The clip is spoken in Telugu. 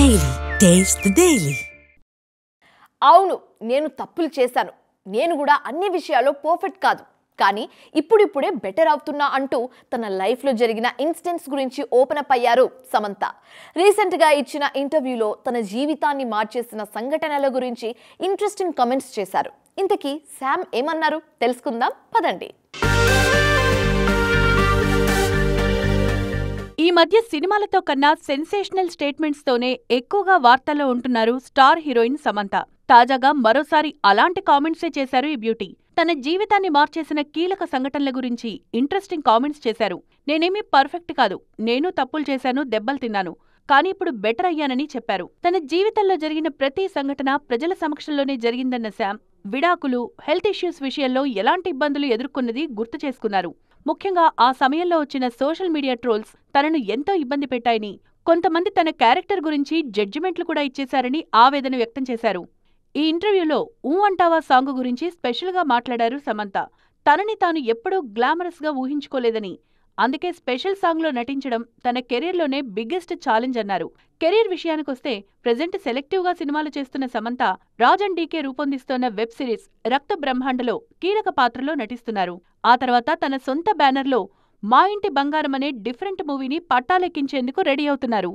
Daily. Taste the Daily. అవును, నేను తప్పులు చేశాను. నేను కూడా అన్ని విషయాల్లో పర్ఫెక్ట్ కాదు. కానీ ఇప్పుడిప్పుడే బెటర్ అవుతున్నా అంటూ తన లైఫ్లో జరిగిన ఇన్సిడెంట్స్ గురించి ఓపెన్ అప్ అయ్యారు సమంత. రీసెంట్గా ఇచ్చిన ఇంటర్వ్యూలో తన జీవితాన్ని మార్చేసిన సంఘటనల గురించి ఇంట్రెస్టింగ్ కామెంట్స్ చేశారు. ఇంతకీ శామ్ ఏమన్నారు తెలుసుకుందాం పదండి. ఈ మధ్య సినిమాలతో కన్నా సెన్సేషనల్ స్టేట్మెంట్స్ తోనే ఎక్కువగా వార్తల్లో ఉంటున్నారు స్టార్ హీరోయిన్ సమంత. తాజాగా మరోసారి అలాంటి కామెంట్సే చేశారు ఈ బ్యూటీ. తన జీవితాన్ని మార్చేసిన కీలక సంఘటనల గురించి ఇంట్రెస్టింగ్ కామెంట్స్ చేశారు. నేనేమీ పర్ఫెక్ట్ కాదు, నేను తప్పులు చేశాను, దెబ్బలు తిన్నాను, కానీ ఇప్పుడు బెటర్ అయ్యానని చెప్పారు. తన జీవితంలో జరిగిన ప్రతి సంఘటన ప్రజల సమక్షంలోనే జరిగిందన్న శామ్ విడాకులు, హెల్త్ ఇష్యూస్ విషయంలో ఎలాంటి ఇబ్బందులు ఎదుర్కొన్నది గుర్తు చేసుకున్నారు. ముఖ్యంగా ఆ సమయంలో వచ్చిన సోషల్ మీడియా ట్రోల్స్ తనను ఎంతో ఇబ్బంది పెట్టాయని, కొంతమంది తన క్యారెక్టర్ గురించి జడ్జిమెంట్లు కూడా ఇచ్చేశారని ఆవేదన వ్యక్తం చేశారు. ఈ ఇంటర్వ్యూలో ఊ అంటావా సాంగ్ గురించి స్పెషల్గా మాట్లాడారు సమంత. తనని తాను ఎప్పుడూ గ్లామరస్ గా ఊహించుకోలేదని, అందుకే స్పెషల్ సాంగ్లో నటించడం తన కెరీర్లోనే బిగ్గెస్ట్ ఛాలెంజ్ అన్నారు. కెరీర్ విషయానికొస్తే ప్రెజెంట్ సెలెక్టివ్గా సినిమాలు చేస్తున్న సమంత రాజ్ అండ్ డీకే రూపొందిస్తోన్న వెబ్ సిరీస్ రక్త బ్రహ్మాండలో కీలక పాత్రలో నటిస్తున్నారు. ఆ తర్వాత తన సొంత బ్యానర్లో మా ఇంటి బంగారం అనే డిఫరెంట్ మూవీని పట్టాలెక్కించేందుకు రెడీ అవుతున్నారు.